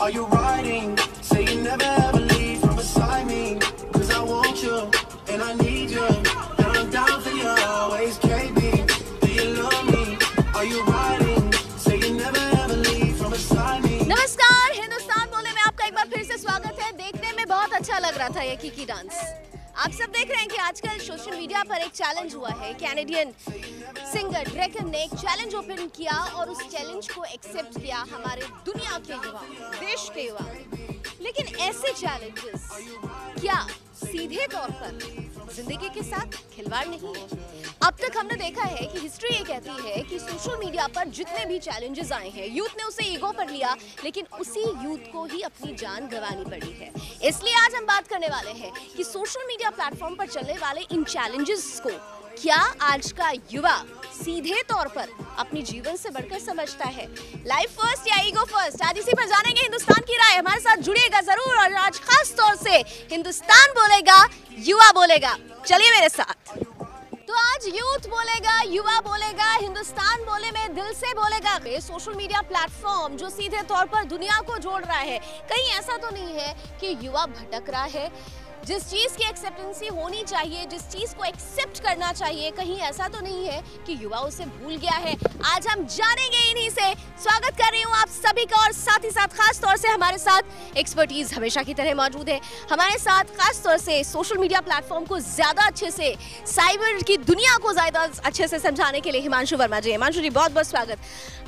Are you riding? Say you never ever leave from beside me. 'Cause I want you and I need you. And I'm down for you always, KB. Do you love me? Are you riding? Say you never ever leave from beside me. नमस्कार, हिंदुस्तान बोले में आपका एक बार फिर से स्वागत है। देखने में बहुत अच्छा लग रहा था ये कीकी डांस। आप सब देख रहे हैं कि आजकल सोशल मीडिया पर एक चैलेंज हुआ है। कैनेडियन सिंगर ड्रेकन ने एक चैलेंज ओपन किया और उस चैलेंज को एक्सेप्ट किया हमारे दुनिया के युवा, देश के युवा। लेकिन ऐसे चैलेंजेस क्या सीधे तौर पर जिंदगी के साथ खिलवाड़ नहीं है? अब तक हमने देखा है कि हिस्ट्री ये कहती है कि सोशल मीडिया पर जितने भी चैलेंजेस आए हैं, यूथ ने उसे ईगो पर लिया, लेकिन उसी यूथ को ही अपनी जान गंवानी पड़ी है। इसलिए आज हम बात करने वाले हैं कि सोशल मीडिया प्लेटफॉर्म पर चलने वाले इन चैलेंजेस को क्या आज का युवा सीधे तौर पर अपनी जीवन से बढ़कर समझता है? लाइफ फर्स्ट या ईगो फर्स्ट, आज इसी पर जानेंगे हिंदुस्तान की राय। हमारे साथ जुड़िएगा जरूर और आज खास तौर से हिंदुस्तान बोलेगा, युवा बोलेगा। चलिए मेरे साथ। तो आज यूथ बोलेगा, युवा बोलेगा, हिंदुस्तान बोले में दिल से बोलेगा। सोशल मीडिया प्लेटफॉर्म जो सीधे तौर पर दुनिया को जोड़ रहा है, कहीं ऐसा तो नहीं है कि युवा भटक रहा है? जिस चीज की एक्सेप्टेंसी होनी चाहिए, जिस चीज को एक्सेप्ट करना चाहिए, कहीं ऐसा तो नहीं है कि युवा उसे भूल गया है? आज हम जानेंगे इन्हीं से। स्वागत कर रही हूँ आप सभी का और साथ ही साथ खास तौर से हमारे साथ एक्सपर्टीज हमेशा की तरह मौजूद है। हमारे साथ खास तौर से सोशल मीडिया प्लेटफॉर्म को ज्यादा अच्छे से, साइबर की दुनिया को ज्यादा अच्छे से समझाने के लिए हिमांशु वर्मा जी। हिमांशु जी बहुत बहुत स्वागत।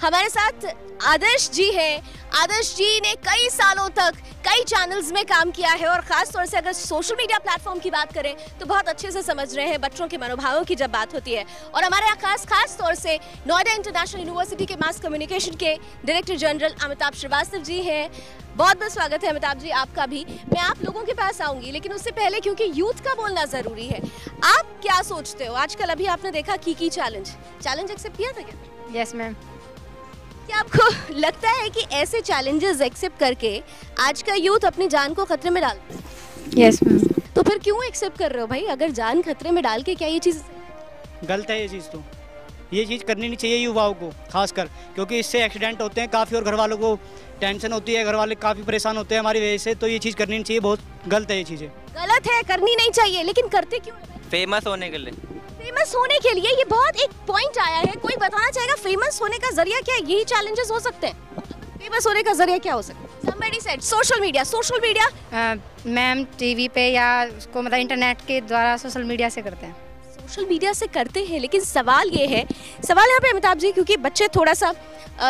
हमारे साथ आदर्श जी है। आदर्श जी ने कई सालों तक कई चैनल्स में काम किया है और खास तौर से अगर सोशल मीडिया प्लेटफॉर्म की बात करें तो बहुत अच्छे से समझ रहे हैं बच्चों के मनोभावों की जब बात होती है। और हमारे यहाँ खास तौर से नोएडा इंटरनेशनल यूनिवर्सिटी के मास कम्युनिकेशन के डायरेक्टर जनरल अमिताभ श्रीवास्तव जी हैं। बहुत बहुत स्वागत है अमिताभ जी आपका भी। मैं आप लोगों के पास आऊंगी, लेकिन उससे पहले क्योंकि यूथ का बोलना जरूरी है, आप क्या सोचते हो? आजकल अभी आपने देखा कीकी चैलेंज एक्सेप्ट किया था क्या? Yes ma'am. क्या आपको लगता है कि ऐसे चैलेंजेस एक्सेप्ट करके आज का यूथ अपनी जान को खतरे में डालता है? Yes ma'am. तो फिर क्यों एक्सेप्ट कर रहे हो भाई? अगर जान खतरे में डाल के क्या ये चीज़ गलत है? ये चीज़ करनी नहीं चाहिए युवाओं को खासकर, क्योंकि इससे एक्सीडेंट होते हैं काफ़ी और घर वालों को टेंशन होती है, घर वाले काफ़ी परेशान होते हैं हमारी वजह से। तो ये चीज़ करनी नहीं चाहिए, बहुत गलत है ये चीज़ें। गलत है, करनी नहीं चाहिए, लेकिन करते क्यों है? फेमस होने के लिए। फेमस होने के लिए? ये बहुत एक पॉइंट आया है। कोई बताना चाहेगा फेमस होने का जरिया क्या है? यही चैलेंजेस हो सकते हैं? फेमस होने का जरिया क्या हो सकता है? Somebody said social media. Ma'am TV पे या उसको मतलब इंटरनेट के द्वारा सोशल मीडिया से करते हैं। सोशल मीडिया से करते हैं, लेकिन सवाल ये है, सवाल यहाँ पे अमिताभ जी, क्योंकि बच्चे थोड़ा सा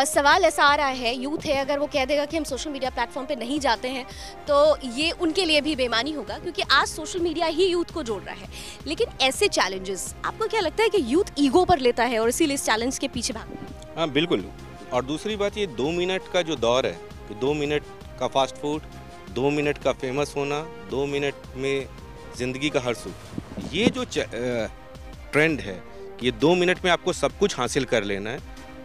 सवाल ऐसा आ रहा है, यूथ है, अगर वो कह देगा कि हम सोशल मीडिया प्लेटफॉर्म पे नहीं जाते हैं तो ये उनके लिए भी बेईमानी होगा, क्योंकि आज सोशल मीडिया ही यूथ को जोड़ रहा है। लेकिन ऐसे चैलेंजेस आपको क्या लगता है कि यूथ ईगो पर लेता है और इसीलिए इस चैलेंज के पीछे भागता है? हाँ बिल्कुल। और दूसरी बात, ये 2 मिनट का जो दौर है, 2 मिनट का फास्ट फूड, 2 मिनट का फेमस होना, 2 मिनट में ज़िंदगी का हर सुख, ये जो ट्रेंड है कि ये 2 मिनट में आपको सब कुछ हासिल कर लेना है,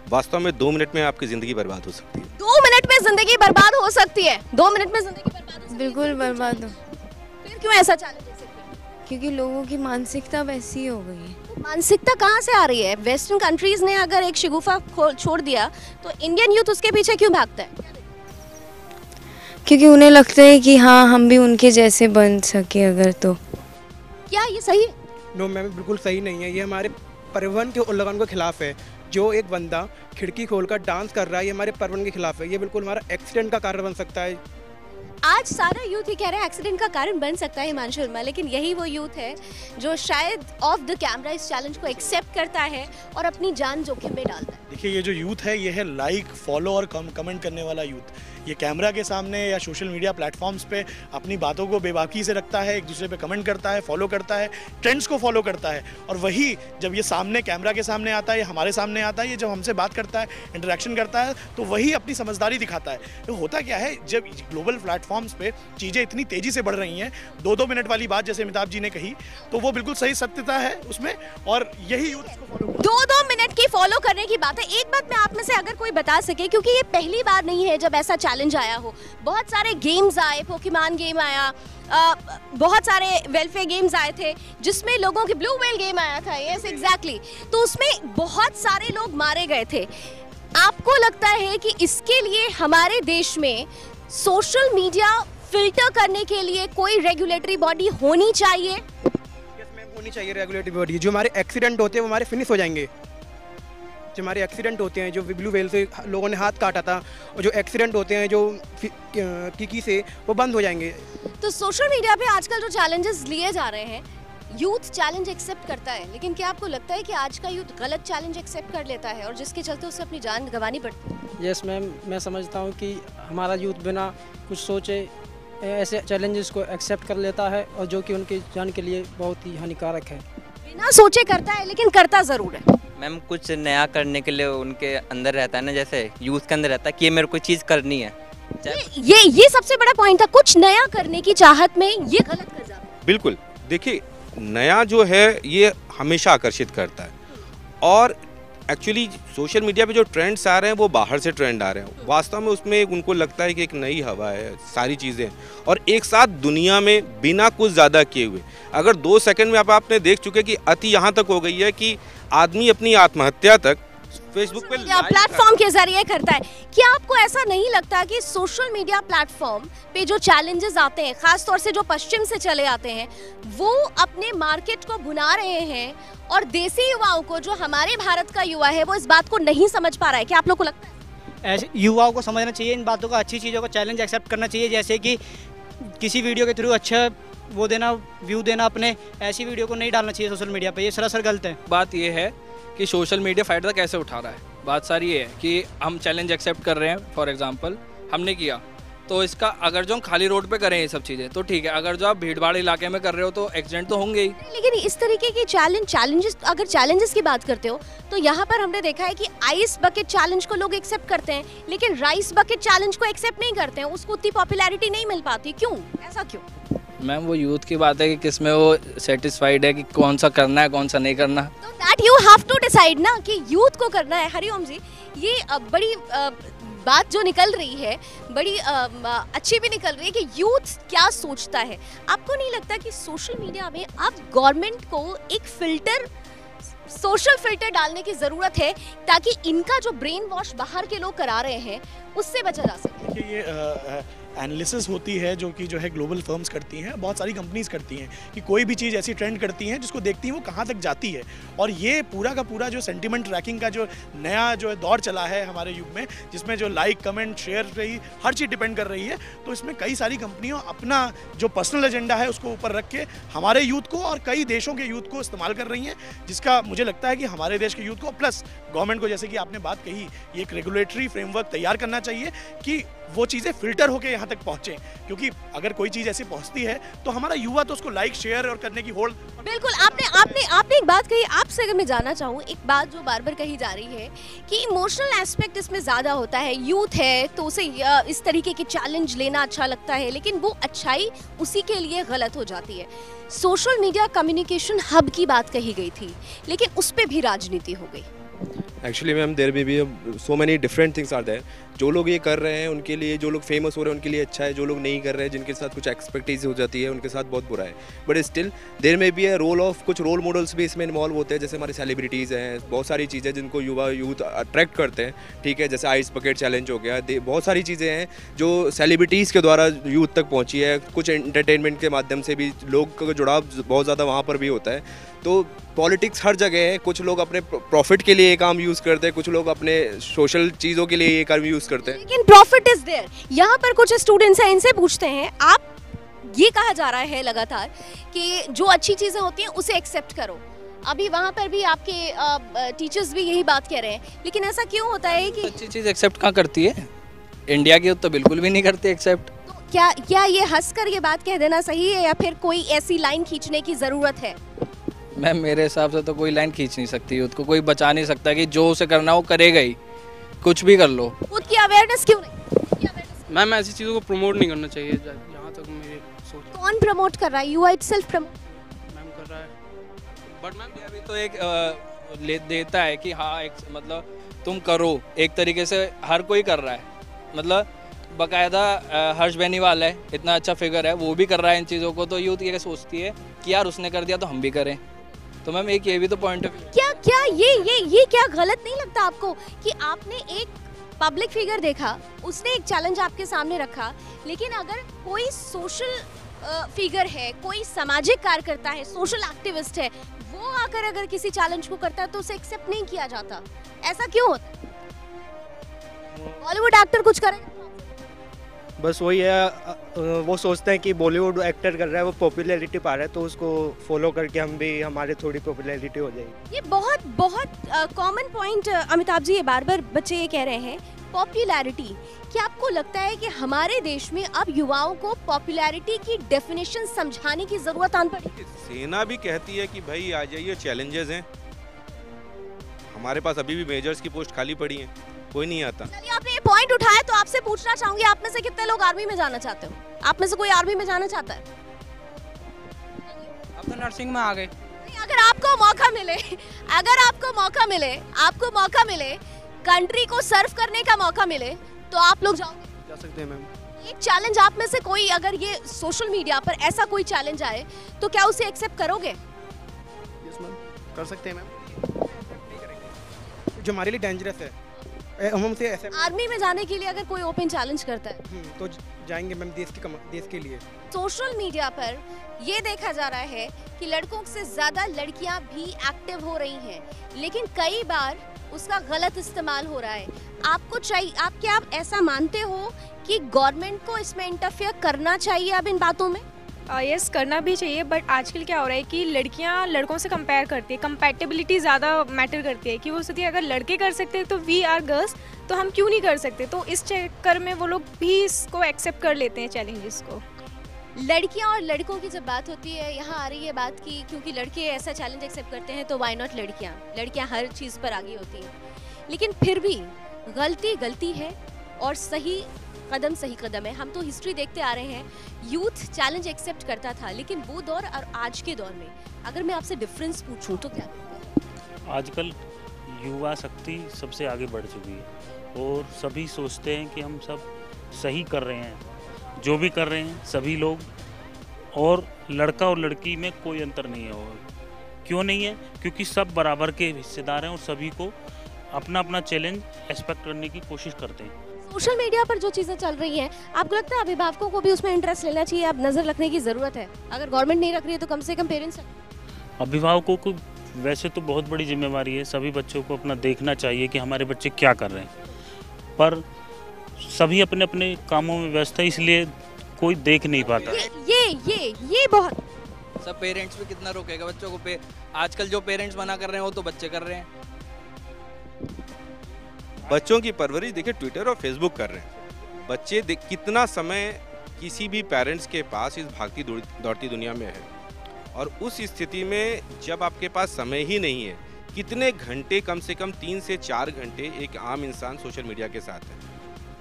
वास्तव में 2 मिनट में आपकी ज़िंदगी बर्बाद हो सकती है। 2 मिनट में ज़िंदगी बर्बाद हो सकती है? 2 मिनट में ज़िंदगी बर्बाद हो सकती है? बिल्कुल बर्बाद हो। फिर क्यों ऐसा चैलेंज? क्योंकि लोगों की मानसिकता वैसी हो गई है। मानसिकता कहाँ से आ रही है? वेस्टर्न कंट्रीज ने अगर एक शिगुफा छोड़ दिया तो इंडियन यूथ उसके पीछे क्यों भागता है? क्योंकि उन्हें लगता है कि हाँ हम भी उनके जैसे बन सके अगर तो। क्या ये सही है? नो मैम, बिल्कुल सही नहीं है। ये हमारे परिवहन के उल्लंघन के खिलाफ है। जो एक बंदा खिड़की खोलकर डांस कर रहा है, ये हमारे परिवहन के खिलाफ है। ये बिल्कुल हमारा एक्सीडेंट का कारण बन सकता है। आज सारा यूथ ही कह रहा है एक्सीडेंट का कारण बन सकता है हिमांशु वर्मा, लेकिन यही वो यूथ है जो शायद ऑफ द कैमरा इस चैलेंज को एक्सेप्ट करता है और अपनी जान जोखिम में डालता है। देखिए, ये जो यूथ है ये है लाइक, फॉलो और कमेंट करने वाला यूथ। ये कैमरा के सामने या सोशल मीडिया प्लेटफॉर्म्स पे अपनी बातों को बेबाकी से रखता है, एक दूसरे पे कमेंट करता है, फॉलो करता है, ट्रेंड्स को फॉलो करता है। और वही जब ये सामने कैमरा के सामने आता है या हमारे सामने आता है, ये जब हमसे बात करता है, इंटरेक्शन करता है, तो वही अपनी समझदारी दिखाता है। तो होता क्या है, जब ग्लोबल प्लेटफॉर्म्स पे चीज़ें इतनी तेज़ी से बढ़ रही हैं, 2-2 मिनट वाली बात जैसे अमिताभ जी ने कही, तो वो बिल्कुल सही सत्यता है उसमें, और यही यूथ इसको फॉलो। 2-2 मिनट की फॉलो करने की बात है। एक बात मैं आप में से अगर कोई बता सके, क्योंकि ये पहली बार नहीं है जब ऐसा चैलेंज आया हो। बहुत सारे गेम्स आए, पोकेमॉन गेम आया, बहुत सारे वेलफेयर गेम्स आए थे जिसमें लोगों के, ब्लू व्हेल गेम आया था, यस एग्जैक्टली, तो उसमें बहुत सारे लोग मारे गए थे। आपको लगता है कि इसके लिए हमारे देश में सोशल मीडिया फिल्टर करने के लिए कोई रेगुलेटरी बॉडी होनी चाहिए? यस मैम, होनी चाहिए रेगुलेटरी बॉडी। जो हमारे एक्सीडेंट होते हैं वो हमारे फिनिश हो जाएंगे। जो हमारे एक्सीडेंट होते हैं, जो ब्लू व्हेल से लोगों ने हाथ काटा था, और जो एक्सीडेंट होते हैं जो किकी से, वो बंद हो जाएंगे। तो सोशल मीडिया पे आजकल जो चैलेंजेस लिए जा रहे हैं, यूथ चैलेंज एक्सेप्ट करता है, लेकिन क्या आपको लगता है कि आज का यूथ गलत चैलेंज एक्सेप्ट कर लेता है और जिसके चलते उसे अपनी जान गंवानी पड़ती है? यस मैम, मैं समझता हूँ कि हमारा यूथ बिना कुछ सोचे ऐसे चैलेंजेस को एक्सेप्ट कर लेता है, और जो कि उनकी जान के लिए बहुत ही हानिकारक है। बिना सोचे करता है, लेकिन करता ज़रूर है। मैम, कुछ नया करने के लिए उनके अंदर रहता है ना, जैसे यूथ के अंदर रहता है कि ये मेरे को चीज़ करनी है। ये सबसे बड़ा पॉइंट था, कुछ नया करने की चाहत में ये गलत कर जाता है। बिल्कुल, देखिए नया जो है ये हमेशा आकर्षित करता है, और एक्चुअली सोशल मीडिया पे जो ट्रेंड्स आ रहे हैं वो बाहर से ट्रेंड आ रहे हैं। वास्तव में उसमें उनको लगता है कि एक नई हवा है, सारी चीज़ें, और एक साथ दुनिया में बिना कुछ ज़्यादा किए हुए, अगर 2 सेकंड में आपने देख चुके कि अति यहाँ तक हो गई है कि आदमी अपनी आत्महत्या तक फेसबुक पे प्लेटफॉर्म के जरिए करता है। क्या आपको ऐसा नहीं लगता कि सोशल मीडिया प्लेटफॉर्म पे जो चैलेंजेस आते हैं, खास तौर से जो पश्चिम से चले आते हैं, वो अपने मार्केट को भुना रहे हैं, और देसी युवाओं को, जो हमारे भारत का युवा है, वो इस बात को नहीं समझ पा रहा है? क्या आप लोग को लगता है? ऐसे युवाओं को समझना चाहिए इन बातों का, अच्छी चीज़ों का चैलेंज एक्सेप्ट करना चाहिए, जैसे कि किसी वीडियो के थ्रू अच्छा वो देना, व्यू देना अपने, ऐसी वीडियो को नहीं डालना चाहिए सोशल मीडिया पे, ये सरासर गलत है। बात ये है कि सोशल मीडिया फ़ायदा कैसे उठा रहा है। बात सारी ये है कि हम चैलेंज एक्सेप्ट कर रहे हैं, फॉर एग्जांपल हमने किया, तो इसका अगर जो हम खाली रोड पे करें ये सब चीज़ें तो ठीक है, अगर जो आप भीड़ भाड़ इलाके में कर रहे हो तो एक्सीडेंट तो होंगे ही। लेकिन इस तरीके की चैलेंजेस, अगर चैलेंजेस की बात करते हो तो यहाँ पर हमने देखा है कि आइस बकेट चैलेंज को लोग एक्सेप्ट करते हैं, लेकिन राइस बकेट चैलेंज को एक्सेप्ट नहीं करते हैं, उसको उतनी पॉपुलैरिटी नहीं मिल पाती। क्यों, ऐसा क्यों? मैम, वो यूथ की बात है कि किस में वो सेटिस्फाइड है कि कौन सा करना है, कौन सा नहीं करना। तो that you have to decide ना कि यूथ को करना है। हरिओम जी, ये बड़ी बात जो निकल रही है, बड़ी अच्छी भी निकल रही है कि यूथ क्या सोचता है। आपको नहीं लगता कि सोशल मीडिया में अब गवर्नमेंट को एक फिल्टर, सोशल फिल्टर डालने की ज़रूरत है, ताकि इनका जो ब्रेन वॉश बाहर के लोग करा रहे हैं उससे बचा जा सके? ये एनालिसिस होती है जो कि ग्लोबल फर्म्स करती हैं, बहुत सारी कंपनीज करती हैं, कि कोई भी चीज़ ऐसी ट्रेंड करती हैं जिसको देखती हैं वो कहाँ तक जाती है। और ये पूरा का पूरा जो सेंटिमेंट ट्रैकिंग का जो नया जो दौर चला है हमारे युग में, जिसमें जो लाइक, कमेंट, शेयर रही हर चीज़ डिपेंड कर रही है, तो इसमें कई सारी कंपनियों अपना जो पर्सनल एजेंडा है उसको ऊपर रख के हमारे यूथ को और कई देशों के यूथ को इस्तेमाल कर रही हैं, जिसका मुझे लगता है कि हमारे देश के यूथ को प्लस गवर्नमेंट को, जैसे कि आपने बात कही, ये एक रेगुलेटरी फ्रेमवर्क तैयार करना चाहिए कि वो चीज़ें फिल्टर होकर यहाँ तक पहुँचें, क्योंकि अगर कोई चीज़ ऐसी पहुँचती है तो हमारा युवा तो उसको लाइक, शेयर और करने की होड़। बिल्कुल, आपने एक बात कही, आपसे अगर मैं जानना चाहूँ, एक बात जो बार बार कही जा रही है कि इमोशनल एस्पेक्ट इसमें ज़्यादा होता है। यूथ है तो उसे इस तरीके की चैलेंज लेना अच्छा लगता है, लेकिन वो अच्छाई उसी के लिए गलत हो जाती है। सोशल मीडिया कम्युनिकेशन हब की बात कही गई थी, लेकिन उस पर भी राजनीति हो गई। Actually ma'am, there may be so many different things are there. जो लोग ये कर रहे हैं उनके लिए, जो लोग फेमस हो रहे हैं उनके लिए अच्छा है, जो लोग नहीं कर रहे हैं, जिनके साथ कुछ एक्सपेक्टेज हो जाती है, उनके साथ बहुत बुरा है। But still there may be a role of, कुछ रोल मॉडल्स भी इसमें इन्वॉल्व होते हैं, जैसे हमारे सेलिब्रिटीज़ हैं, बहुत सारी चीज़ें जिनको यूथ अट्रैक्ट करते हैं, ठीक है, जैसे आइस बकेट चैलेंज हो गया, बहुत सारी चीज़ें हैं जो सेलिब्रिटीज़ के द्वारा यूथ तक पहुँची है। कुछ एंटरटेनमेंट के माध्यम से भी लोग का जुड़ाव बहुत ज़्यादा वहाँ पर भी होता है। तो पॉलिटिक्स हर जगह है, कुछ लोग अपने प्रॉफिट के लिए ये काम यूज़ करते हैं, कुछ लोग अपने सोशल चीज़ों के लिए ये काम यूज़ करते हैं। लेकिन प्रॉफिट इज देयर। यहाँ पर कुछ स्टूडेंट्स हैं, इनसे पूछते हैं, आप, ये कहा जा रहा है लगातार कि जो अच्छी चीज़ें होती हैं उसे एक्सेप्ट करो। अभी वहाँ पर भी आपके टीचर्स भी यही बात कह रहे हैं, लेकिन ऐसा क्यों होता है कि अच्छी चीज़ एक्सेप्ट कहाँ करती है? इंडिया की तो बिल्कुल भी नहीं करती एक्सेप्ट। तो क्या ये हंसकर ये बात कह देना सही है, या फिर कोई ऐसी लाइन खींचने की ज़रूरत है? मैम, मेरे हिसाब से तो कोई लाइन खींच नहीं सकती, यूथ को कोई बचा नहीं सकता कि जो उसे करना वो करेगा ही, कुछ भी कर लो। खुद की अवेयरनेस क्यों नहीं? मैम, ऐसी चीज़ों को प्रमोट नहीं करना चाहिए, जहाँ तक मेरी सोच। कौन प्रमोट कर रहा है? युवा इटसेल्फ प्रमोट मैम कर रहा है। बट मैम, अभी तो एक देता है कि हाँ, एक मतलब तुम करो, एक तरीके से हर कोई कर रहा है, मतलब बाकायदा हर्ष बेनीवाल है, इतना अच्छा फिगर है, वो भी कर रहा है इन चीज़ों को, तो यूथ ये सोचती है कि यार उसने कर दिया तो हम भी करें। तो मैम, एक ये भी तो पॉइंट ऑफ व्यू। क्या ये क्या गलत नहीं लगता आपको कि आपने एक पब्लिक फिगर देखा, उसने एक चैलेंज आपके सामने रखा, लेकिन अगर कोई सोशल फिगर है, कोई सामाजिक कार्यकर्ता है, सोशल एक्टिविस्ट है, वो आकर अगर किसी चैलेंज को करता है तो उसे एक्सेप्ट नहीं किया जाता, ऐसा क्यों होता है? बॉलीवुड एक्टर कुछ करे, बस वही है, वो सोचते हैं कि बॉलीवुड एक्टर कर रहा है, वो पॉपुलैरिटी पा रहा है, तो उसको फॉलो करके हम भी, हमारे थोड़ी पॉपुलैरिटी हो जाएगी। ये बहुत बहुत कॉमन पॉइंट अमिताभ जी, ये बार बार बच्चे ये कह रहे हैं, पॉपुलैरिटी। क्या आपको लगता है कि हमारे देश में अब युवाओं को पॉपुलैरिटी की डेफिनेशन समझाने की जरूरत आन पड़ी? सेना भी कहती है कि भाई आ जाइए, चैलेंजेस हैं हमारे पास, अभी भी मेजर्स की पोस्ट खाली पड़ी हैं, कोई नहीं आता। चलिए, आपने ये पॉइंट उठाया तो आपसे पूछना चाहूंगी, आप में से कितने लोग आर्मी में जाना चाहते हो? आप में से कोई आर्मी में जाना चाहता है? अब तो नर्सिंग में आ गए। अगर आपको मौका मिले, अगर आपको मौका मिले कंट्री को सर्व करने का मौका मिले, तो आप लोग जाओगे? जा सकते हैं मैम। एक चैलेंज आप में से कोई, अगर ये सोशल मीडिया पर ऐसा कोई चैलेंज आए तो क्या उसे एक्सेप्ट करोगे? यस मैम, कर सकते हैं मैम, जो हमारे लिए डेंजरस है। हम हमसे ऐसे आर्मी में जाने के लिए अगर कोई ओपन चैलेंज करता है तो जाएंगे मैम, देश के लिए। सोशल मीडिया पर ये देखा जा रहा है कि लड़कों से ज्यादा लड़कियां भी एक्टिव हो रही हैं, लेकिन कई बार उसका गलत इस्तेमाल हो रहा है। आपको चाहिए, क्या आप ऐसा मानते हो कि गवर्नमेंट को इसमें इंटरफेयर करना चाहिए अब इन बातों में? यस, करना भी चाहिए, बट आजकल क्या हो रहा है कि लड़कियां लड़कों से कंपेयर करती है, कंपैटिबिलिटी ज़्यादा मैटर करती है, कि वो सोचती है अगर लड़के कर सकते हैं तो वी आर गर्ल्स, तो हम क्यों नहीं कर सकते। तो इस चक्कर में वो लोग भी इसको एक्सेप्ट कर लेते हैं, चैलेंजेस को। लड़कियां और लड़कों की जब बात होती है, यहाँ आ रही है बात की, क्योंकि लड़के ऐसा चैलेंज एक्सेप्ट करते हैं तो वाई नॉट लड़कियां हर चीज़ पर आगे होती हैं, लेकिन फिर भी गलती है और सही कदम है। हम तो हिस्ट्री देखते आ रहे हैं, यूथ चैलेंज एक्सेप्ट करता था, लेकिन वो दौर और आज के दौर में अगर मैं आपसे डिफरेंस पूछूं तो क्या? आजकल युवा शक्ति सबसे आगे बढ़ चुकी है और सभी सोचते हैं कि हम सब सही कर रहे हैं, जो भी कर रहे हैं सभी लोग, और लड़का और लड़की में कोई अंतर नहीं है। और क्यों नहीं है? क्योंकि सब बराबर के हिस्सेदार हैं और सभी को अपना अपना चैलेंज एक्सपेक्ट करने की कोशिश करते हैं। सोशल मीडिया पर जो चीज़ें चल रही हैं, आपको लगता है अभिभावकों को भी उसमें इंटरेस्ट लेना चाहिए, अब नज़र रखने की ज़रूरत है? अगर गवर्नमेंट नहीं रख रही है तो कम से कम पेरेंट्स। अभिभावकों को वैसे तो बहुत बड़ी जिम्मेवारी है, सभी बच्चों को अपना देखना चाहिए कि हमारे बच्चे क्या कर रहे हैं, पर सभी अपने अपने कामों में व्यस्त है, इसलिए कोई देख नहीं पाता। ये बहुत सब पेरेंट्स भी कितना रोकेगा बच्चों को आजकल जो पेरेंट्स मना कर रहे हैं वो तो बच्चे कर रहे हैं। बच्चों की परवरिश देखिए ट्विटर और फेसबुक कर रहे हैं बच्चे, कितना समय किसी भी पेरेंट्स के पास इस भागती दौड़ती दुनिया में है, और उस स्थिति में जब आपके पास समय ही नहीं है, कितने घंटे, कम से कम 3 से 4 घंटे एक आम इंसान सोशल मीडिया के साथ है,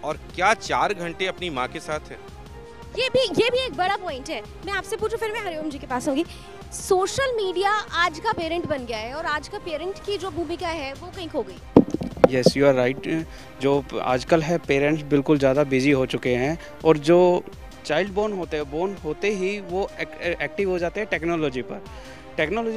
और क्या 4 घंटे अपनी माँ के साथ है? ये भी एक बड़ा पॉइंट है। मैं आपसे पूछूं, फिर मैं हरिओम जी के पास होंगी। सोशल मीडिया आज का पेरेंट बन गया है और आज का पेरेंट की जो भूमिका है वो कहीं खो गई। Yes, you are right. जो आजकल है पेरेंट्स बिल्कुल ज़्यादा बिजी हो चुके हैं, और जो चाइल्ड बोर्न होते ही वो एक्टिव हो जाते हैं टेक्नोलॉजी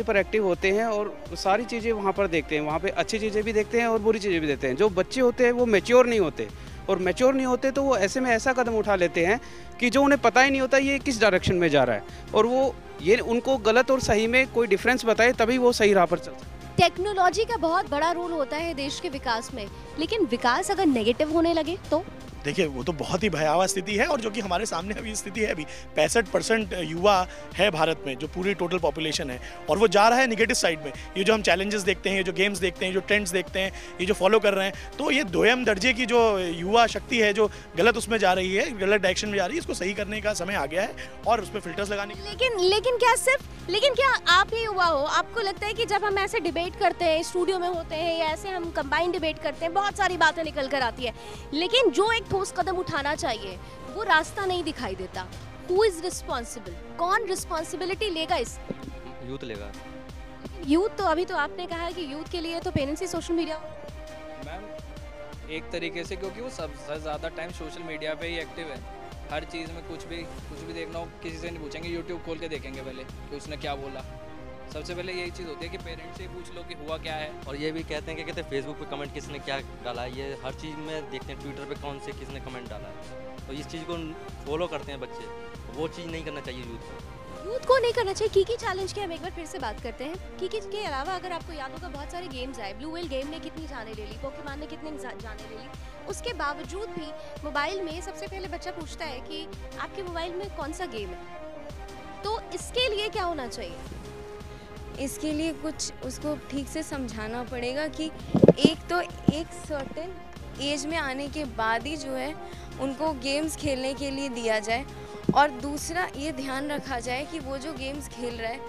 पर एक्टिव होते हैं, और सारी चीज़ें वहाँ पर देखते हैं, वहाँ पे अच्छी चीज़ें भी देखते हैं और बुरी चीज़ें भी देखते हैं। जो बच्चे होते हैं वो मैच्योर नहीं होते, और मैच्योर नहीं होते तो वो ऐसे में ऐसा कदम उठा लेते हैं कि जो उन्हें पता ही नहीं होता ये किस डायरेक्शन में जा रहा है, और वो ये उनको गलत और सही में कोई डिफरेंस बताए तभी वो सही राह पर चल सकते हैं। टेक्नोलॉजी का बहुत बड़ा रोल होता है देश के विकास में, लेकिन विकास अगर नेगेटिव होने लगे तो देखिए वो तो बहुत ही भयावह स्थिति है, और जो कि हमारे सामने अभी स्थिति है, अभी 65% युवा है भारत में, जो पूरी टोटल पॉपुलेशन है, और वो जा रहा है निगेटिव साइड में। ये जो हम चैलेंजेस देखते हैं, ये जो गेम्स देखते हैं, जो ट्रेंड्स देखते हैं, ये जो फॉलो कर रहे हैं, तो ये दोयम दर्जे की जो युवा शक्ति है जो गलत उसमें जा रही है, गलत डायरेक्शन में जा रही है, इसको सही करने का समय आ गया है और उस पर फिल्टर्स लगाने की। लेकिन क्या आप ही युवा हो, आपको लगता है कि जब हम ऐसे डिबेट करते हैं, स्टूडियो में होते हैं या ऐसे हम कंबाइंड डिबेट करते हैं, बहुत सारी बातें निकल कर आती है, लेकिन जो एक ठोस कदम उठाना चाहिए वो रास्ता नहीं दिखाई देता। Who is responsible? कौन रिस्पॉन्सिबिलिटी लेगा इस? यूथ लेगा। यूथ तो अभी तो आपने कहा है कि यूथ के लिए तो पेरेंट्स ही सोशल मीडिया। मैम एक तरीके से, क्योंकि वो सबसे ज़्यादा टाइम सोशल मीडिया पे ही एक्टिव है, हर चीज़ में कुछ भी देखना हो किसी से नहीं पूछेंगे, यूट्यूब खोल के देखेंगे पहले कि उसने क्या बोला, सबसे पहले यही चीज़ होती है कि पेरेंट्स से पूछ लो कि हुआ क्या है। और ये भी कहते हैं कि कहते हैं फेसबुक पे कमेंट किसने क्या डाला है, ये हर चीज़ में देखते हैं, ट्विटर पे कौन से किसने कमेंट डाला है, तो इस चीज़ को फॉलो करते हैं बच्चे, वो चीज़ नहीं करना चाहिए यूथ को नहीं करना चाहिए। कीकी चैलेंज की हम एक बार फिर से बात करते हैं। कीकी के अलावा अगर आपको याद होगा बहुत सारे गेम्स आए, ब्लू व्हेल गेम ने कितनी जाने ले ली, पोकेमॉन ने कितनी जाने ले ली, उसके बावजूद भी मोबाइल में सबसे पहले बच्चा पूछता है कि आपके मोबाइल में कौन सा गेम है। तो इसके लिए क्या होना चाहिए? इसके लिए कुछ उसको ठीक से समझाना पड़ेगा कि एक तो एक सर्टेन एज में आने के बाद ही जो है उनको गेम्स खेलने के लिए दिया जाए, और दूसरा ये ध्यान रखा जाए कि वो जो गेम्स खेल रहा है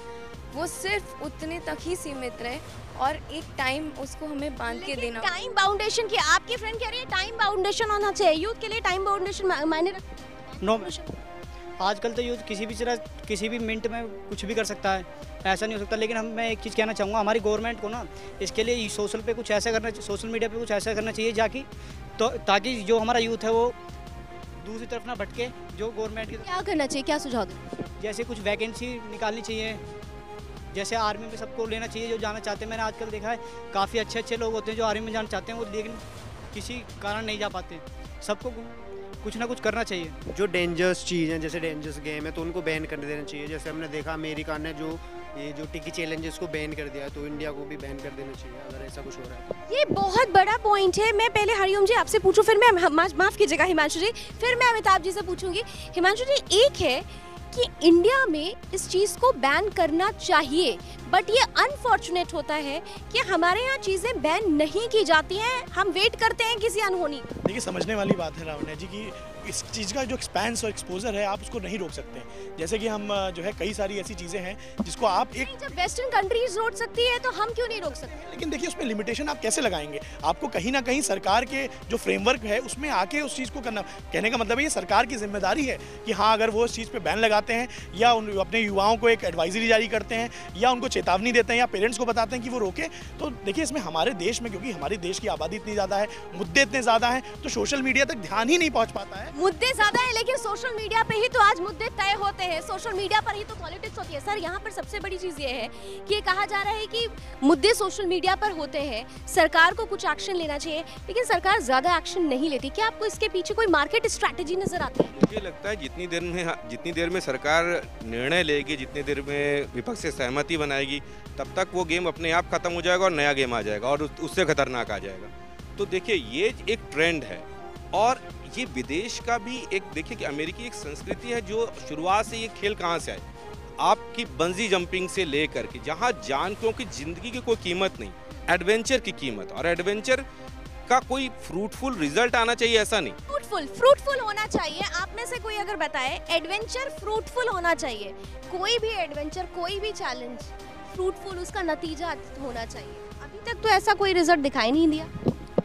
वो सिर्फ उतने तक ही सीमित रहे, और एक टाइम उसको हमें बांध के देना। टाइम बाउंडेशन की आपकी फ्रेंड कह रही है टाइम बाउंडेशन होना चाहिए यूथ के लिए, टाइम बाउंडेशन मायने रखता नो। आजकल तो यूथ किसी भी मिनट में कुछ भी कर सकता है, ऐसा नहीं हो सकता। लेकिन मैं एक चीज़ कहना चाहूँगा हमारी गवर्नमेंट को ना, इसके लिए सोशल पे कुछ ऐसा करना, सोशल मीडिया पे कुछ ऐसा करना चाहिए ताकि जो हमारा यूथ है वो दूसरी तरफ ना भटके। जो गवर्नमेंट की क्या करना चाहिए, क्या सुझाव दें? जैसे कुछ वैकेंसी निकालनी चाहिए, जैसे आर्मी में सबको लेना चाहिए जो जाना चाहते हैं। मैंने आजकल देखा है काफ़ी अच्छे लोग होते हैं जो आर्मी में जाना चाहते हैं, वो लेकिन किसी कारण नहीं जा पाते। सबको कुछ ना कुछ करना चाहिए। जो डेंजरस चीज़ हैं, जैसे डेंजरस गेम है, तो उनको बैन कर देना चाहिए। जैसे हमने देखा अमेरिका ने जो टिकी चैलेंजेस को बैन कर दिया, तो इंडिया को भी बैन कर देना चाहिए अगर ऐसा कुछ हो रहा है। ये बहुत बड़ा पॉइंट है। मैं पहले हरिओम जी आपसे पूछूं, फिर मैं माफ़ कीजिएगा हिमांशु जी, फिर मैं अमिताभ जी से पूछूंगी। हिमांशु जी, एक है कि इंडिया में इस चीज़ को बैन करना चाहिए, बट ये अनफॉर्चुनेट होता है कि हमारे यहाँ चीज़ें बैन नहीं की जाती हैं, हम वेट करते हैं किसी अनहोनी। देखिए, समझने वाली बात है लावण्या जी की इस चीज़ का जो एक्सपेंस और एक्सपोजर है आप उसको नहीं रोक सकते। जैसे कि हम जो है कई सारी ऐसी चीज़ें हैं जिसको आप एक जब वेस्टर्न कंट्रीज रोक सकती है तो हम क्यों नहीं रोक सकते? लेकिन देखिए उसमें लिमिटेशन आप कैसे लगाएंगे? आपको कहीं ना कहीं सरकार के जो फ्रेमवर्क है उसमें आके उस चीज़ को करना। कहने का मतलब है ये सरकार की जिम्मेदारी है कि हाँ, अगर वो उस चीज़ पे बैन लगाते हैं या अपने युवाओं को एक एडवाइजरी जारी करते हैं या उनको चेतावनी देते हैं या पेरेंट्स को बताते हैं कि वो रोके, तो देखिए इसमें हमारे देश में, क्योंकि हमारे देश की आबादी इतनी ज़्यादा है, मुद्दे इतने ज़्यादा हैं, तो सोशल मीडिया तक ध्यान ही नहीं पहुँच पाता है। मुद्दे ज़्यादा है लेकिन सोशल मीडिया पे ही तो आज मुद्दे तय होते हैं, सोशल मीडिया पर ही तो पॉलिटिक्स होती है। सर, यहाँ पर सबसे बड़ी चीज़ ये है कि ये कहा जा रहा है कि मुद्दे सोशल मीडिया पर होते हैं, सरकार को कुछ एक्शन लेना चाहिए, लेकिन सरकार ज़्यादा एक्शन नहीं लेती। क्या आपको इसके पीछे कोई मार्केट स्ट्रैटेजी नजर आती है? मुझे लगता है जितनी देर में सरकार निर्णय लेगी, जितनी देर में विपक्ष से सहमति बनाएगी, तब तक वो गेम अपने आप खत्म हो जाएगा और नया गेम आ जाएगा और उससे खतरनाक आ जाएगा। तो देखिए ये एक ट्रेंड है, और ये विदेश का भी एक, देखिए कि अमेरिकी एक संस्कृति है जो शुरुआत से ये खेल कहाँ से आए, आपकी बंजी जंपिंग से लेकर के, जहाँ जान, क्योंकि ज़िंदगी की कोई कीमत नहीं, एडवेंचर की कीमत, और एडवेंचर का कोई फ्रूटफुल रिजल्ट आना चाहिए, ऐसा नहीं। फ्रूटफुल होना चाहिए। आप में से कोई अगर बताए एडवेंचर फ्रूटफुल होना चाहिए, कोई भी एडवेंचर, कोई भी चैलेंज फ्रूटफुल उसका नतीजा होना चाहिए। अभी तक तो ऐसा कोई रिजल्ट दिखाई नहीं दिया।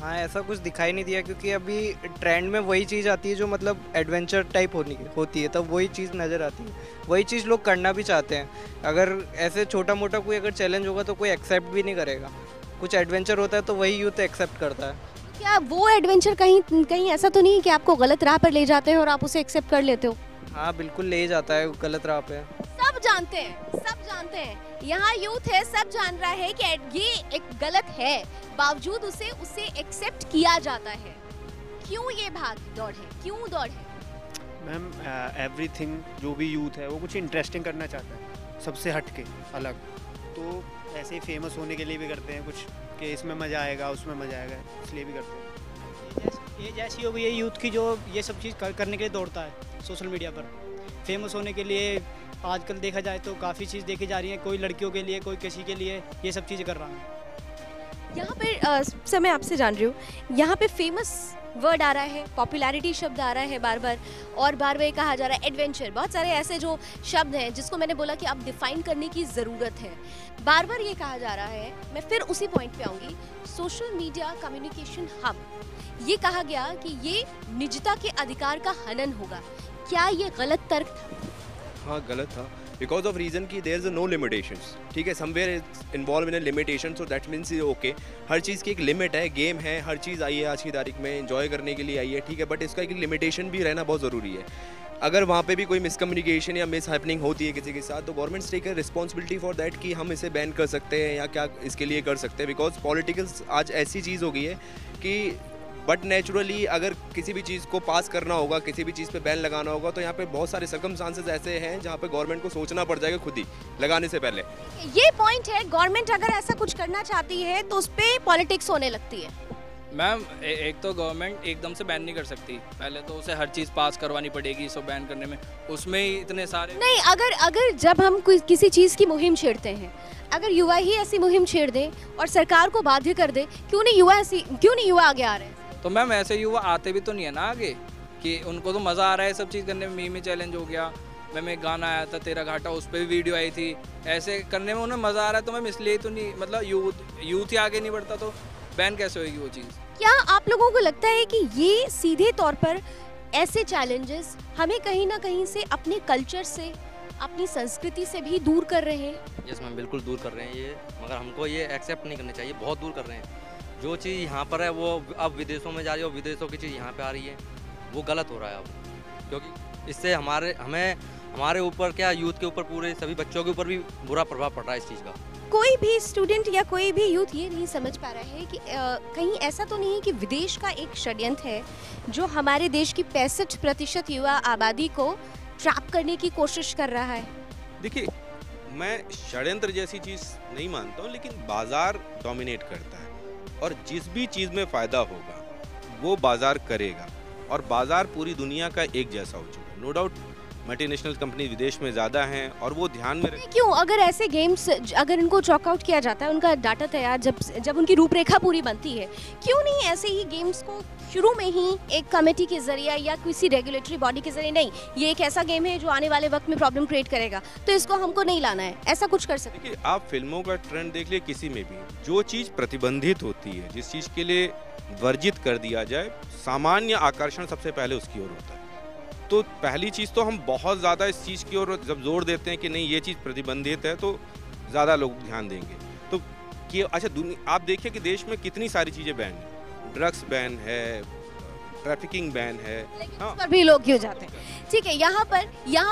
हाँ, ऐसा कुछ दिखाई नहीं दिया, क्योंकि अभी ट्रेंड में वही चीज़ आती है जो मतलब एडवेंचर टाइप होती है, तब वही चीज़ नज़र आती है, वही चीज़ लोग करना भी चाहते हैं। अगर ऐसे छोटा मोटा कोई अगर चैलेंज होगा तो कोई एक्सेप्ट भी नहीं करेगा, कुछ एडवेंचर होता है तो वही यूथ एक्सेप्ट करता है। क्या वो एडवेंचर कहीं ऐसा तो नहीं कि आपको गलत राह पर ले जाते हैं और आप उसे एक्सेप्ट कर लेते हो? हाँ, बिल्कुल ले जाता है गलत राह पे। सब जानते हैं, यहाँ यूथ है, सब जान रहा है कि ये एक गलत है, बावजूद उसे एक्सेप्ट किया जाता है। क्यों ये भाग दौड़ है, क्यों दौड़ है? मैम, एवरीथिंग जो भी यूथ है वो कुछ इंटरेस्टिंग करना चाहता है, सबसे हटके अलग, तो ऐसे ही फेमस होने के लिए भी करते हैं कुछ कि इसमें मज़ा आएगा, उसमें मज़ा आएगा, इसलिए भी करते हैं। ये जैसी हो गई है यूथ की जो ये सब चीज़ करने के लिए दौड़ता है सोशल मीडिया पर, फेमस होने के लिए। आजकल देखा जाए तो काफ़ी चीज़ देखी जा रही है, कोई लड़कियों के लिए, कोई किसी के लिए, ये सब चीज़ें कर रहा है। यहाँ पे सर मैं आपसे जान रही हूँ, यहाँ पे फेमस वर्ड आ रहा है, पॉपुलैरिटी शब्द आ रहा है बार बार, और बार बार कहा जा रहा है एडवेंचर, बहुत सारे ऐसे जो शब्द हैं जिसको मैंने बोला कि अब डिफाइन करने की ज़रूरत है। बार बार ये कहा जा रहा है, मैं फिर उसी पॉइंट पे आऊँगी, सोशल मीडिया कम्युनिकेशन हब, ये कहा गया कि ये निजता के अधिकार का हनन होगा। क्या ये गलत तर्क था? हाँ, गलत था, बिकॉज ऑफ रीज़न की देयर इज नो लिमिटेशंस। ठीक है, somewhere is involve in a limitation, so that means okay, हर चीज़ की एक लिमिट है, गेम है, हर चीज़ आई है आज की तारीख में एंजॉय करने के लिए आई है, ठीक है, बट इसका एक लिमिटेशन भी रहना बहुत ज़रूरी है। अगर वहाँ पे भी कोई मिसकम्युनिकेशन या मिस हैपनिंग होती है किसी के साथ, तो governments take responsibility for that कि हम इसे बैन कर सकते हैं या क्या इसके लिए कर सकते हैं। बिकॉज पॉलिटिकल्स आज ऐसी चीज़ हो गई है कि बट नेचुरली अगर किसी भी चीज़ को पास करना होगा, किसी भी चीज़ पे बैन लगाना होगा, तो यहाँ पे बहुत सारे सर्कमस्टांसेस ऐसे हैं जहाँ पे गवर्नमेंट को सोचना पड़ जाएगा खुद ही लगाने से पहले। ये पॉइंट है, गवर्नमेंट अगर ऐसा कुछ करना चाहती है तो उस पर पॉलिटिक्स होने लगती है। मैम एक तो गवर्नमेंट एकदम से बैन नहीं कर सकती, पहले तो उसे हर चीज़ पास करवानी पड़ेगी इसको बैन करने में, उसमें ही इतने सारे नहीं। अगर जब हम किसी चीज़ की मुहिम छेड़ते हैं, अगर युवा ही ऐसी मुहिम छेड़ दे और सरकार को बाध्य कर दे, क्यों नहीं युवा आगे आ रहे हैं? तो मैम ऐसे युवा आते भी तो नहीं है ना आगे, कि उनको तो मज़ा आ रहा है सब चीज़ करने में। मीमी चैलेंज हो गया, मैम एक गाना आया था तेरा घाटा, उस पर भी वीडियो आई थी, ऐसे करने में उन्हें मज़ा आ रहा है। तो मैम इसलिए तो नहीं, मतलब यूथ ही आगे नहीं बढ़ता तो बैन कैसे होगी वो चीज़? क्या आप लोगों को लगता है कि ये सीधे तौर पर ऐसे चैलेंजेस हमें कहीं ना कहीं से अपने कल्चर से, अपनी संस्कृति से भी दूर कर रहे हैं? यस मैम, बिल्कुल दूर कर रहे हैं ये, मगर हमको ये एक्सेप्ट नहीं करना चाहिए, बहुत दूर कर रहे हैं। जो चीज़ यहाँ पर है वो अब विदेशों में जा रही है और विदेशों की चीज़ यहाँ पे आ रही है, वो गलत हो रहा है अब, क्योंकि इससे हमारे ऊपर क्या, यूथ के ऊपर, पूरे सभी बच्चों के ऊपर भी बुरा प्रभाव पड़ रहा है इस चीज़ का। कोई भी स्टूडेंट या कोई भी यूथ ये नहीं समझ पा रहा है कि कहीं ऐसा तो नहीं है कि विदेश का एक षड्यंत्र है जो हमारे देश की 65% युवा आबादी को ट्रैप करने की कोशिश कर रहा है? देखिए, मैं षड्यंत्र जैसी चीज़ नहीं मानता हूँ, लेकिन बाजार डोमिनेट करता है और जिस भी चीज़ में फ़ायदा होगा वो बाजार करेगा, और बाजार पूरी दुनिया का एक जैसा हो चुका है। नो डाउट मल्टीनेशनल कंपनी विदेश में ज़्यादा हैं और वो ध्यान में क्यों, अगर ऐसे गेम्स अगर इनको चॉकआउट किया जाता है, उनका डाटा तैयार जब उनकी रूपरेखा पूरी बनती है, क्यों नहीं ऐसे ही गेम्स को शुरू में ही एक कमेटी के जरिए या किसी रेगुलेटरी बॉडी के जरिए, नहीं ये एक ऐसा गेम है जो आने वाले वक्त में प्रॉब्लम क्रिएट करेगा तो इसको हमको नहीं लाना है, ऐसा कुछ कर सकते? देखिए, आप फिल्मों का ट्रेंड देख लिए, किसी में भी जो चीज़ प्रतिबंधित होती है, जिस चीज़ के लिए वर्जित कर दिया जाए, सामान्य आकर्षण सबसे पहले उसकी ओर होता है। तो पहली चीज़ तो हम बहुत ज़्यादा इस चीज़ की ओर जब जोर देते हैं कि नहीं ये चीज़ प्रतिबंधित है, तो ज़्यादा लोग ध्यान देंगे। तो कि अच्छा, आप देखिए कि देश में कितनी सारी चीज़ें बैन हैं, ड्रग्स बैन है, ट्रैफिकिंग बैन है, हाँ, पर भी लोग क्यों जाते हैं? ठीक है, यहाँ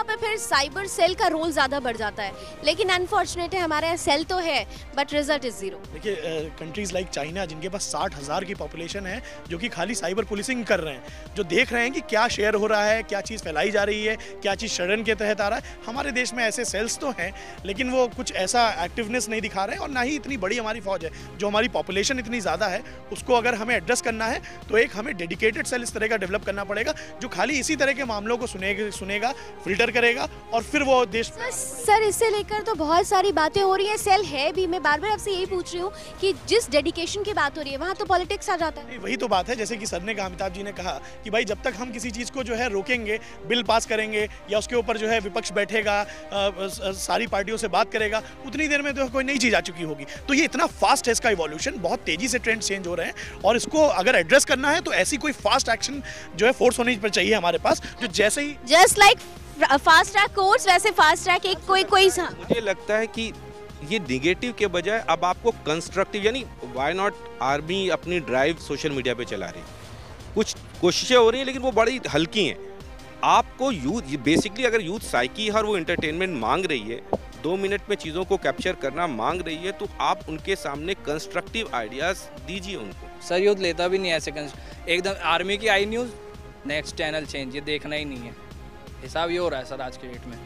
पर फिर साइबर सेल का रोल ज़्यादा बढ़ जाता है, लेकिन अनफॉर्चुनेट है हमारे यहाँ सेल तो है बट रिजल्ट इज जीरो। देखिए, कंट्रीज लाइक चाइना जिनके पास 60,000 की पॉपुलेशन है, जो कि खाली साइबर पुलिसिंग कर रहे हैं, जो देख रहे हैं कि क्या शेयर हो रहा है, क्या चीज़ फैलाई जा रही है, क्या चीज़ षड्यंत्र के तहत आ रहा है। हमारे देश में ऐसे सेल्स तो हैं, लेकिन वो कुछ ऐसा एक्टिवनेस नहीं दिखा रहे हैं, और ना ही इतनी बड़ी हमारी फौज है। जो हमारी पॉपुलेशन इतनी ज़्यादा है, उसको अगर हमें एड्रेस करना है तो एक हमें डेडिकेटेड सेल इस तरह का डेवलप करना पड़ेगा जो खाली इसी तरह के मामलों को सुनेगा, फिल्टर करेगा, और फिर वो देश। सर, इससे लेकर तो बहुत सारी बातें हो रही है, सेल है भी। मैं बार बार आपसे यही पूछ रही हूँ कि जिस डेडिकेशन की बात हो रही है वहाँ तो पॉलिटिक्स आ जाता है। वही तो बात है, जैसे कि सर ने कहा, अमिताभ जी ने कहा कि भाई जब तक हम किसी चीज़ को जो है रोकेंगे, बिल पास करेंगे या उसके ऊपर जो है विपक्ष बैठेगा, सारी पार्टियों से बात करेगा, उतनी देर में तो कोई नई चीज़ आ चुकी होगी। तो ये इतना फास्ट है इसका इवोल्यूशन, बहुत तेज़ी से ट्रेंड चेंज हो रहे हैं, और इसको अगर एड्रेस करना है तो ऐसी कोई फास्ट एक्शन जो है फोर्स होनी चाहिए हमारे पास, जो जैसे ही just like fast track course, वैसे फास्ट ट्रैक एक कोई मुझे लगता है कि ये निगेटिव के बजाय अब आपको कंस्ट्रक्टिव, यानी व्हाई नॉट आर्मी अपनी ड्राइव सोशल मीडिया पे चला रही है, कुछ कोशिशें हो रही हैं लेकिन वो बड़ी हल्की हैं। आपको यूथ, बेसिकली अगर यूथ साइकी है और वो एंटरटेनमेंट मांग रही है, 2 मिनट में चीज़ों को कैप्चर करना मांग रही है, तो आप उनके सामने कंस्ट्रक्टिव आइडियाज़ दीजिए उनको। सर, यूथ लेता भी नहीं ऐसे एकदम आर्मी की I news, next channel change, ये देखना ही नहीं है, हिसाब ये हो रहा है सर आज के डेट में।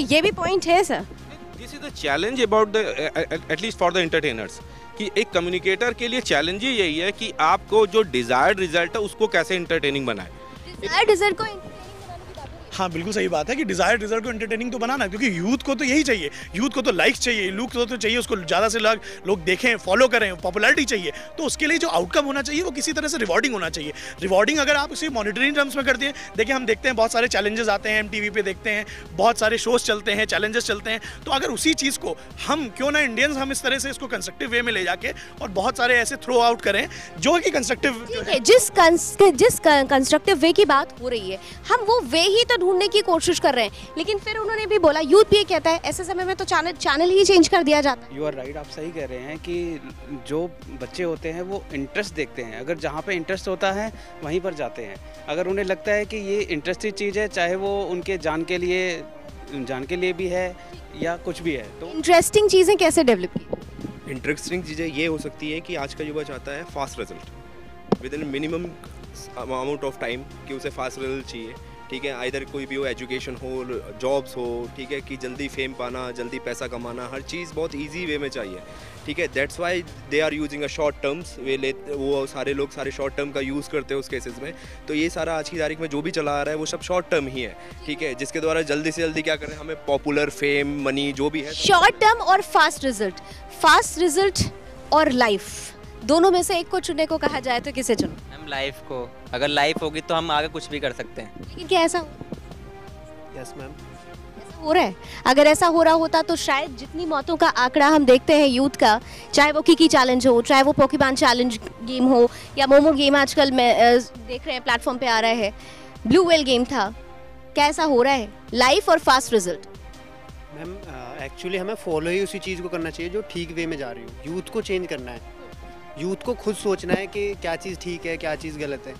ये भी पॉइंट है sir. This is the challenge about the, at least for the entertainers, कि एक कम्युनिकेटर के लिए चैलेंज ही यही है कि आपको जो डिजायर्ड रिजल्ट है उसको कैसे एंटरटेनिंग बनाए। डिजायर्ड रिजल्ट को हाँ, बिल्कुल सही बात है कि डिजायर्ड रिजल्ट को एंटरटेनिंग तो बनाना, क्योंकि यूथ को तो यही चाहिए, यूथ को तो लाइक्स चाहिए, यूथ को तो चाहिए उसको ज़्यादा से लोग देखें, फॉलो करें, पॉपुलैरिटी चाहिए। तो उसके लिए जो आउटकम होना चाहिए वो किसी तरह से रिवॉर्डिंग होना चाहिए। रिवॉर्डिंग अगर आप उसे मॉनिटरिंग टर्म्स में करते हैं, देखिए हम देखते हैं बहुत सारे चैलेंजेस आते हैं, MTV पे देखते हैं, बहुत सारे शोज चलते हैं, चैलेंजेस चलते हैं। तो अगर उसी चीज़ को हम क्यों ना इंडियंस हम इस तरह से इसको कंस्ट्रक्टिव वे में ले जाके और बहुत सारे ऐसे थ्रो आउट करें जो कि कंस्ट्रक्टिव, जिस कंस्ट्रक्टिव वे की बात हो रही है, हम वो वे ही तो ढूंढने की कोशिश कर रहे हैं, लेकिन फिर उन्होंने भी बोला, यूथ भी ये कहता है ऐसे समय में तो चैनल ही चेंज कर दिया जाता है। यू आर राइट, आप सही कह रहे हैं कि जो बच्चे होते हैं वो इंटरेस्ट देखते हैं, अगर जहाँ पे इंटरेस्ट होता है वहीं पर जाते हैं। अगर उन्हें लगता है कि ये इंटरेस्टिंग चीज़ है, चाहे वो उनके जान के लिए भी है या कुछ भी है, तो इंटरेस्टिंग चीज़ें कैसे डेवलप की? इंटरेस्टिंग चीज़ें ये हो सकती है कि आज का युवा चाहता है fast result with in minimum amount of time, कि उसे फास्ट रिजल्ट चाहिए, ठीक है। आइदर कोई भी हो, एजुकेशन हो, जॉब्स हो, ठीक है, कि जल्दी फेम पाना, जल्दी पैसा कमाना, हर चीज़ बहुत इजी वे में चाहिए, ठीक है। That's why they are using a short terms, वो सारे लोग सारे शॉर्ट टर्म का यूज़ करते हैं उस केसेस में। तो ये सारा आज की तारीख में जो भी चला आ रहा है वो सब शॉर्ट टर्म ही है, ठीक है, जिसके द्वारा जल्दी से जल्दी क्या करें, हमें पॉपुलर, फेम, मनी जो भी है। शॉर्ट टर्म और फास्ट रिजल्ट और लाइफ, दोनों में से एक को चुनने को कहा जाए तो किसे चुनो? हम लाइफ को, अगर लाइफ होगी तो हम आगे कुछ भी कर सकते हैं। लेकिन क्या ऐसा यस मैम, ऐसा हो रहा है? अगर ऐसा हो रहा होता तो शायद जितनी मौतों का आंकड़ा हम देखते हैं यूथ का, चाहे वो किकी चैलेंज हो, चाहे वो पोकेमॉन चैलेंज गेम हो, या मोमो गेम आजकल देख रहे हैं प्लेटफॉर्म पे आ रहा है, ब्लू व्हेल गेम था, क्या ऐसा हो रहा है? लाइफ और फास्ट रिजल्ट। मैम एक्चुअली हमें फॉलो ही उसी चीज़ को करना चाहिए जो ठीक वे में जा रही हो। यूथ को चेंज करना है, यूथ को खुद सोचना है कि क्या चीज़ ठीक है, क्या चीज़ गलत है।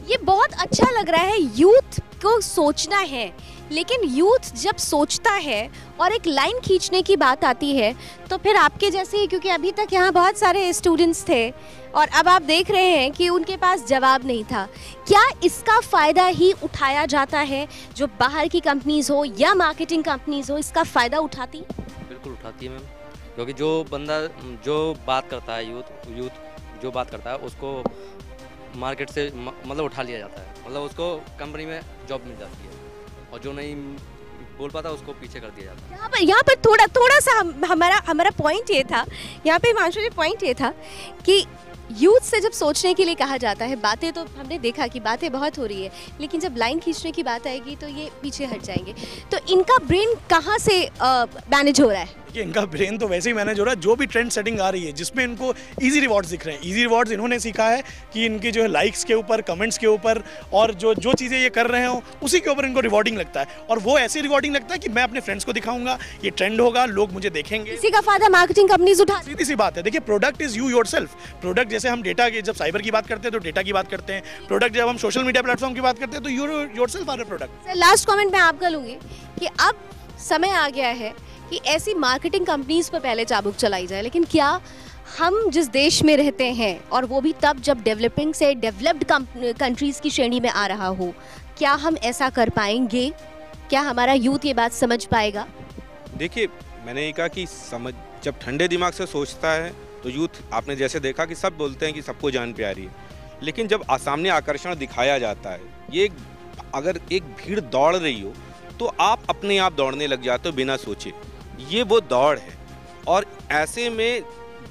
ये बहुत अच्छा लग रहा है, यूथ को सोचना है, लेकिन यूथ जब सोचता है और एक लाइन खींचने की बात आती है तो फिर आपके जैसे ही, क्योंकि अभी तक यहाँ बहुत सारे स्टूडेंट्स थे और अब आप देख रहे हैं कि उनके पास जवाब नहीं था, क्या इसका फ़ायदा ही उठाया जाता है? जो बाहर की कंपनीज़ हो या मार्केटिंग कंपनीज़ हो, इसका फ़ायदा उठाती? बिल्कुल उठाती है मैम, क्योंकि जो बंदा जो बात करता है, यूथ जो बात करता है उसको मार्केट से मतलब उठा लिया जाता है, मतलब उसको कंपनी में जॉब मिल जाती है, और जो नहीं बोल पाता उसको पीछे कर दिया जाता है। यहाँ पर थोड़ा सा हमारा पॉइंट ये था, यहाँ पे हिमांशु जी पॉइंट ये था कि यूथ से जब सोचने के लिए कहा जाता है, बातें तो हमने देखा कि बातें बहुत हो रही है, लेकिन जब लाइन खींचने की बात आएगी तो ये पीछे हट जाएंगे। तो इनका ब्रेन कहाँ से मैनेज हो रहा है? देखिए, इनका ब्रेन तो वैसे ही मैनेज हो रहा है, जो भी ट्रेंड सेटिंग आ रही है जिसमें इनको इजी रिवॉर्ड्स दिख रहे हैं। इजी रिवॉर्ड्स इन्होंने सीखा है कि इनकी जो है लाइक्स के ऊपर, कमेंट्स के ऊपर, और जो चीज़ें ये कर रहे हो उसी के ऊपर इनको रिवॉर्डिंग लगता है, और वो ऐसी रिवॉर्डिंग लगता है कि मैं अपने फ्रेंड्स को दिखाऊंगा, ये ट्रेंड होगा, लोग मुझे देखेंगे। इसी का फायदा मार्केटिंग कंपनीज उठा। सीधी सी बात है, देखिए, product is you yourself. Product जैसे हम डेटा की, जब साइबर की बात करते हैं तो डेटा की बात करते हैं, प्रोडक्ट जब हम सोशल मीडिया प्लेटफॉर्म की बात करते हैं तो you yourself are a product. Last comment मैं आपका लूंगी कि अब समय आ गया है कि ऐसी मार्केटिंग कंपनीज पर पहले चाबुक चलाई जाए, लेकिन क्या हम जिस देश में रहते हैं, और वो भी तब जब डेवलपिंग से डेवलप्ड कंट्रीज की श्रेणी में आ रहा हो, क्या हम ऐसा कर पाएंगे? क्या हमारा यूथ ये बात समझ पाएगा? देखिए, मैंने ये कहा कि जब ठंडे दिमाग से सोचता है तो यूथ, आपने जैसे देखा कि सब बोलते हैं कि सबको जान प्यारी है, लेकिन जब सामने आकर्षण दिखाया जाता है, ये अगर एक भीड़ दौड़ रही हो तो आप अपने आप दौड़ने लग जाते हो बिना सोचे। ये वो दौड़ है, और ऐसे में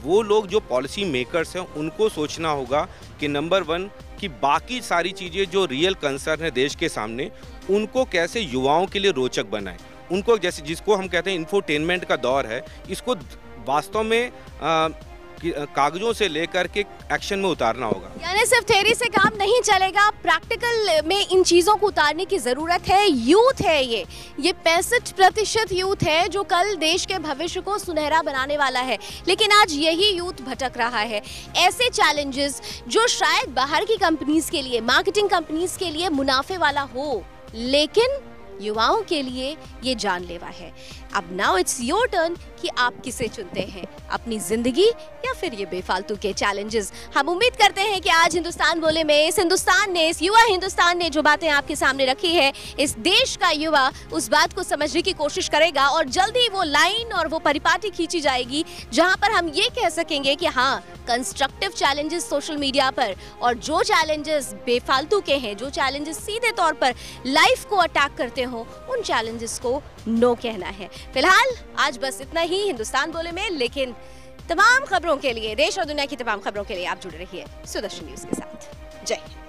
वो लोग जो पॉलिसी मेकर्स हैं उनको सोचना होगा कि नंबर 1 कि बाकी सारी चीज़ें जो रियल कंसर्न है देश के सामने, उनको कैसे युवाओं के लिए रोचक बनाएं। उनको जैसे, जिसको हम कहते हैं इंफोटेनमेंट का दौर है, इसको वास्तव में कागजों से लेकर के एक्शन में उतारना होगा। यानी सिर्फ थ्योरी से काम नहीं चलेगा, प्रैक्टिकल में इन चीज़ों को उतारने की ज़रूरत है। यूथ है ये 65% यूथ है जो कल देश के भविष्य को सुनहरा बनाने वाला है, लेकिन आज यही यूथ भटक रहा है। ऐसे चैलेंजेस जो शायद बाहर की कंपनीज के लिए, मार्केटिंग कंपनीज के लिए मुनाफे वाला हो, लेकिन युवाओं के लिए ये जानलेवा है। अब नाउ इट्स योर टर्न कि आप किसे चुनते हैं, अपनी जिंदगी या फिर ये बेफालतू के चैलेंजेस। हम उम्मीद करते हैं कि आज हिंदुस्तान बोले में इस युवा हिंदुस्तान ने जो बातें आपके सामने रखी है, इस देश का युवा उस बात को समझने की कोशिश करेगा, और जल्दी वो लाइन और वो परिपाटी खींची जाएगी जहां पर हम ये कह सकेंगे कि हाँ, कंस्ट्रक्टिव चैलेंजेस सोशल मीडिया पर, और जो चैलेंजेस बेफालतू के हैं, जो चैलेंजेस सीधे तौर पर लाइफ को अटैक करते हो, उन चैलेंजेस को नो कहना है। फिलहाल आज बस इतना ही हिंदुस्तान बोले में, लेकिन तमाम खबरों के लिए, देश और दुनिया की तमाम खबरों के लिए आप जुड़े रहिए सुदर्शन न्यूज़ के साथ। जय हिंद।